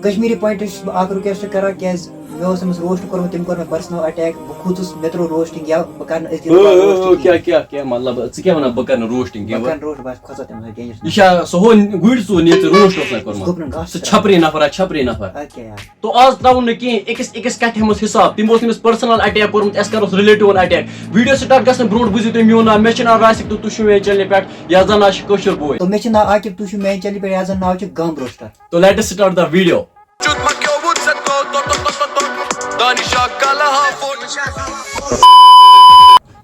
Kashmiri point اخ request کران کیٛازِ مےٚ اوس أمِس روسٹ کوٚرمُت تٔمۍ کوٚر مےٚ پٔرسنل اٹیک بہٕ کھوٗژُس مےٚ ترٛوو روسٹِنگ یا بہٕ کرٕ نہٕ أزۍ کیٛاہ مطلب ژٕ کیٛاہ وَنان بہٕ کرٕ نہٕ روسٹِنگ بہٕ کرٕ روسٹ بس کھۄژا تَمہِ سۭتۍ ڈینجرس یہ چھا سُہ ہو گُرۍ ژوٗر ییٚتہِ ژٕ روسٹ اوس کوٚرمُت سُہ چھپری نفر چھپری نفر تو آز تراوُن نہٕ کِہیٖنۍ أکِس کَتھِ ہٮ۪موس حِساب تٔمۍ اوس تٔمِس پٔرسنل اٹیک کوٚرمُت اَسہِ کَروس رِلیٹِوَن اٹیک ویٖڈیو سٹارٹ گژھنہٕ برونٛٹھ بوٗزِو تُہۍ میون ناو مےٚ چھُ ناو راسِک تہٕ تُہۍ چھِو میٛانہِ چنلہِ پٮ۪ٹھ یَتھ زَن ناو چھُ کٲشُر بوے مےٚ چھُ ناو عاقب تُہۍ چھِو میٛانہِ چنلہِ پٮ۪ٹھ یَتھ زَن ناو چھُ گام روسٹر تو لیٹ اس سٹارٹ دا ویٖڈیو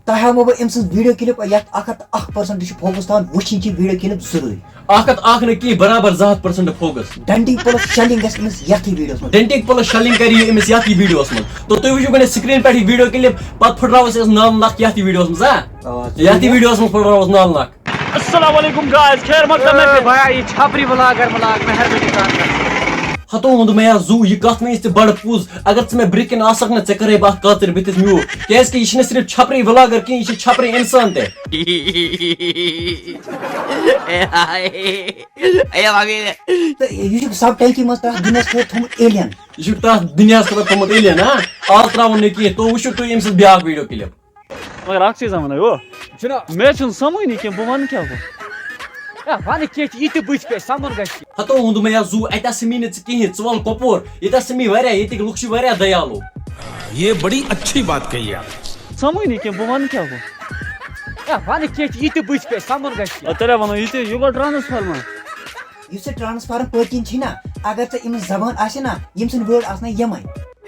تۄہہِ ہاوو بہٕ أمۍ سٕنٛز ویٖڈیو کِلِپ یَتھ 101% چھُ فوکس تھاوان وٕچھِنۍ چھِ ویٖڈیو کِلِپ ضروٗری 1 نہٕ کِہیٖنۍ برابر 200% فوکس ڈنٹِنگ پلس شیلنگ گژھِ أمِس یَتھٕے ویٖڈیوس منٛز ڈینٹنگ پلس شلنگ کَرِ یہِ أمِس یَتھ ویٖڈیوس منٛز تو تُہۍ وٕچھِو گۄڈٕ سکریٖن پٮ۪ٹھ یہِ ویٖڈیو کِلِپ پتہٕ پھٕٹراووس أسۍ نالہٕ نکھ یَتھ ویٖڈیوس منٛز یَتھ ویٖڈیوس منٛز پھٕٹراووس نالہٕ نکھ السلام علیکم گایز خیر مقدم بھیا یہ چھپری ولاگر مہربانی کر ہتو ووٚن مےٚ یا زوٗ یہِ کتھ وٕنِس تہِ بڑٕ پوٚز اگر ژٕ مےٚ برٛونٛہہ کِنۍ آسکھ نہ ژےٚ کَرے بہٕ اَتھ کٲتٕر بٕتھِس میوٗٹھ کیٛازِکہِ یہِ چھِنہٕ صرف چھپری ولاگر کِہیٖنۍ یہِ چھِ چھپری اِنسان تہِ یہِ چھُ سب ٹایٹلہِ منٛز تتھ دُنیاہس خٲطرٕ تھوٚمُت ایلین یہِ چھُکھ تتھ دُنیاہس خٲطرٕ تھوٚمُت ایلین آز تراوُن نہٕ کینٛہہ تو وٕچھِو تُہۍ أمۍ سٕنٛز بیاکھ ویٖڈیو کِلِپ مگر اکھ چیٖز ونو ہو مےٚ چھُنہٕ سمجھنی کینٛہہ بہٕ ونہٕ کیٛاہ بہٕ ونہٕ کینٛہہ یہِ تہِ بٕتھِ پٮ۪ٹھ سمُن گژھِ ہتو ووٚن مےٚ یا زوٗ اَتہِ ہسا می نہٕ ژٕ کِہیٖنۍ ژٕ وَل کۄپور ییٚتہِ ہسا می واریاہ ییٚتِکۍ لُکھ چھِ واریاہ دیالو یہ بڑی اچھی بات کہی آپ سمجھنی کینٛہہ بہٕ ونہٕ کیٛاہ بہٕ ونہٕ کینٛہہ یہِ تہِ بٕتھِ پٮ۪ٹھ سمُن گژھِ تیٚلے ونو یہِ تہِ یہِ گوٚو ٹرانسفارمر یُس یہِ ٹرانسفارم پٔتۍ کِنۍ چھِ نا اگر ژےٚ أمِس زبان آسہِ نا ییٚمۍ سٕنٛدۍ وٲڈ آسنَے یِمے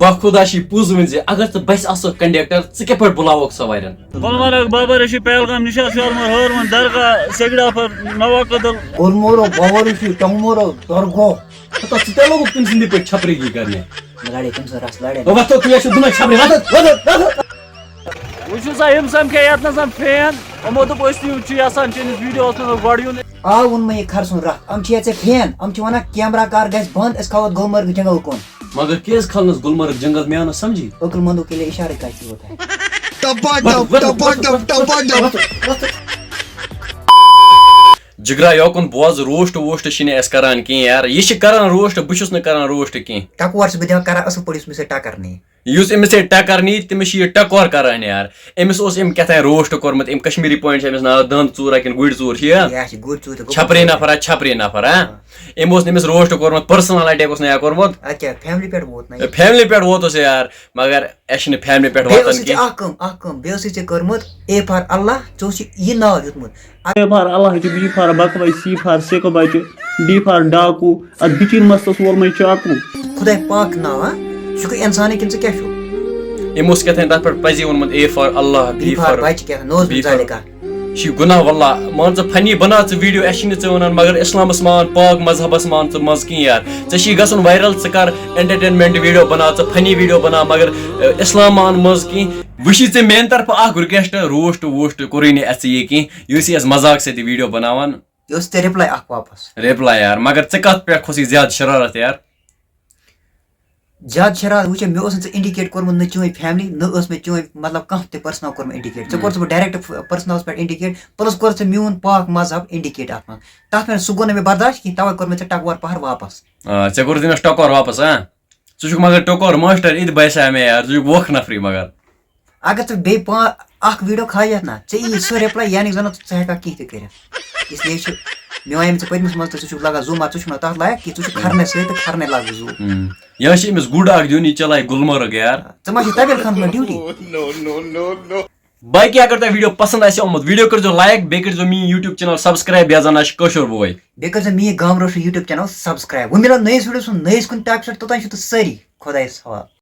بخدا چھی پوٚز ؤنۍ زِ اگر ژٕ بَسہِ آسکھ کنڈکٹر ژٕ کِتھ پٲٹھۍ بُلاوکھ سوارٮ۪ن گلمرگ بابا ریشی پہلگام نشاط شالمور ہٲروَن درگاہ سیگڑافر نوا کدل گُلمورو بوارشی ٹنگمورو درگاہ ہتو ژٕ تہِ لوگُکھ تٔمۍ سٕنٛدی پٲٹھۍ چھپرِگی کرنہِ لڑے تٔمۍ سۭتۍ رس لڑے وۄتھو تُہۍ ٲسِو دۄنوَے چھپری وٕچھِو سا یِم سمکھے یتنس فین یِمو دوٚپ أسۍ تہِ چھِ یژھان چٲنِس ویٖڈیوس منٛز گۄڈٕ یُن آ ووٚن مےٚ یہِ کھرسُن رکھ یِم چھِ ییٚتہِ ژےٚ فین یِم چھِ ونان کیمرا کر گژھِ بنٛد أسۍ کھاوو گُلمرگ جنگل کُن مگر کیٛازِ کھالنس گُلمرگ جنگل مےٚ آو نہٕ سمجھی عقل مندو کے لیے اشارے کرتی ہوتا ہے جگرا یوکُن بوز روسٹ ووسٹ چھِنہٕ اَسہِ کران کینٛہہ یار یہِ چھِ کران روسٹ بہٕ چھُس نہٕ کران روسٹ کینٛہہ ٹکور چھُس بہٕ دِوان کران اصل پٲٹھۍ یُس مےٚ سۭتۍ ٹکر نی یُس أمِس سۭتۍ ٹکر نی تٔمِس چھِ یہِ ٹکور کران یار أمِس اوس أمۍ کیٛاہ تانۍ روسٹ کوٚرمُت أمۍ کشمیری پویِنٹ چھِ أمِس ناو دند ژوٗرا کِنہٕ گُرۍ ژوٗر چھِ یہِ گُرۍ ژوٗر چھپری نفر چھپری نفر أمۍ اوس أمِس روسٹ کوٚرمُت پٔرسنل اٹیک اوس نہٕ کوٚرمُت فیملی پٮ۪ٹھ ووت نہ فیملی پٮ۪ٹھ ووتُس یار مگر اَسہِ چھِنہٕ فیملی پٮ۪ٹھ واتان کینٛہہ اکھ کٲم بیٚیہِ اوسُے ژےٚ کٔرمٕژ اے فار اللہ ژےٚ اوس یہِ ناو ہیوٚتمُت اے فار اللہ چھُ بی فار بکوے سی فار سیکو بچہِ ڈی فار ڈاکوٗ اتھ بِچِن مستس وول مےٚ چاکوٗ خۄداے پاک ناو ژٕ چھُکھ اِنسانٕے کِنہٕ ژٕ کیٛاہ چھُکھ أمۍ اوس کیٛاہ تانۍ تتھ پٮ۪ٹھ پزی ووٚنمُت اے فار اللہ بی فار بچہِ کیٛاہ نوز مِزالِکا یہِ چھُ گُناہ واللہ مان ژٕ فنی بنا ژٕ ویٖڈیو اَسہِ چھِنہٕ ژےٚ وَنان مگر اِسلامس مان پاک مذہبس مان ژٕ مزٕ کِہیٖنۍ یار ژےٚ چھی گژھُن وایرل ژٕ کر انٹرٹینمینٹ ویٖڈیو بنا ژٕ فنی ویٖڈیو بنا مگر اِسلام مان مزٕ کینٛہہ وٕچھی ژےٚ میانہِ طرفہٕ اکھ رِکویسٹ روسٹ ووسٹ کوٚرُے نہٕ اَسہِ یہِ کینٛہہ یُس یہِ أسۍ مزاق سۭتۍ ویٖڈیو بناوان یہِ اوس ژےٚ رِپلاے اکھ واپس رِپلاے یار مگر ژےٚ کتھ پٮ۪ٹھ کھوٚسُے زیادٕ شرارت یار زیادٕ شرارت وٕچھ مےٚ اوس نہٕ ژےٚ اِنڈِکیٹ کوٚرمُت نہ چٲنۍ فیملی نہ ٲس مےٚ چٲنۍ مطلب کانٛہہ تہِ پٔرسنل کوٚر مےٚ اِنڈِکیٹ ژےٚ کوٚرُتھ بہٕ ڈایریکٹ پٔرسنلس پٮ۪ٹھ اِنڈِکیٹ پٕلس کوٚر ژےٚ میون پاک مذہب اِنڈِکیٹ اتھ منٛز تتھ پٮ۪ٹھ سُہ گوٚو نہٕ مےٚ برداشت کِہیٖنۍ تَوے کوٚر مےٚ ژےٚ ٹکور پہر واپس ژےٚ کوٚرُتھ أمِس ٹکور واپس ژٕ چھُکھ مگر ٹکور ماسٹر یہِ تہِ باسیو مےٚ یار ژٕ چھُکھ ووکھٕ نفری مگر اگر ژٕ بیٚیہِ اکھ ویٖڈیو کھاجَتھ نا ژےٚ یی سُہ رِپلاے یعنی زن ژٕ ہٮ۪ککھ کینٛہہ تہِ کٔرِتھ اسلیے چھُ مےٚ وَنے ژےٚ پٔتمِس منٛز تہِ ژٕ چھُکھ لگان زوٗ مگر ژٕ چھُکھ نہٕ تتھ لایق کینٛہہ ژٕ چھُکھ کھرنَے سۭتۍ تہٕ کھرنَے لاگہٕ زوٗ یا چھِ أمِس گُڈ اکھ دیُن یہِ چلاے گُلمرگ یار ژٕ ما چھِ طبیل خانس منٛز ڈیوٹی باقٕے اگر تۄہہِ ویٖڈیو پسنٛد آسہِ آمُت ویٖڈیو کٔرۍزیو لایک بیٚیہِ کٔرۍزیو میٛٲنۍ یوٗٹیوٗب چینل سبسکرایب یتھ زن آسہِ کٲشُر بوے بیٚیہِ کٔرۍزیو میٛٲنۍ گام روشن یوٗٹیوٗب چینل سبسکرایب وۄنۍ مِلو نٔیِس ویٖڈیوس منٛز نٔیِس کُنہِ ٹاپِک پٮ۪ٹھ توٚتام چھِو تُہۍ سٲری خۄدایس حوال